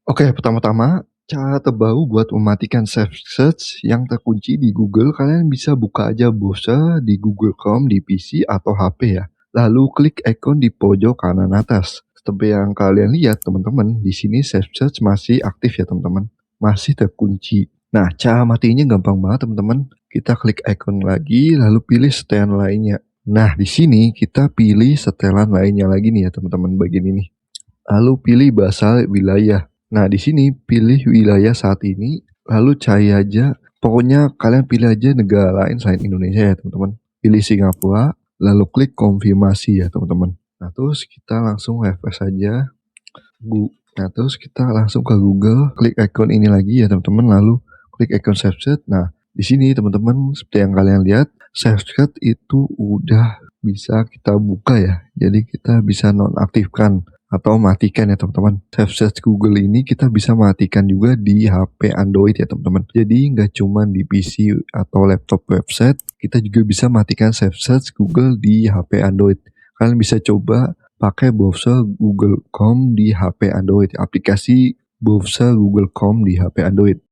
Oke, pertama-tama, cara terbaru buat mematikan Safe Search yang terkunci di Google, kalian bisa buka aja browser di Google Chrome di PC atau HP ya. Lalu klik ikon di pojok kanan atas. Seperti yang kalian lihat teman-teman, di sini Safe Search masih aktif ya teman-teman. Masih terkunci. Nah, cara matinya gampang banget teman-teman. Kita klik ikon lagi, lalu pilih setelan lainnya. Nah, di sini kita pilih setelan lainnya lagi nih ya teman-teman bagian ini. Lalu pilih bahasa wilayah. Nah, di sini pilih wilayah saat ini, lalu cari aja, pokoknya kalian pilih aja negara lain selain Indonesia ya teman-teman. Pilih Singapura, lalu klik konfirmasi ya teman-teman. Nah, terus kita langsung refresh saja. Nah, terus kita langsung ke Google, klik ikon ini lagi ya teman-teman, lalu klik ikon SafeSearch. Nah, di sini teman-teman seperti yang kalian lihat, SafeSearch itu udah bisa kita buka ya. Jadi kita bisa nonaktifkan atau matikan ya teman-teman. SafeSearch Google ini kita bisa matikan juga di HP Android ya teman-teman. Jadi nggak cuma di PC atau laptop website, kita juga bisa matikan SafeSearch Google di HP Android. Kalian bisa coba pakai browser Google Chrome di HP Android, aplikasi browser Google Chrome di HP Android.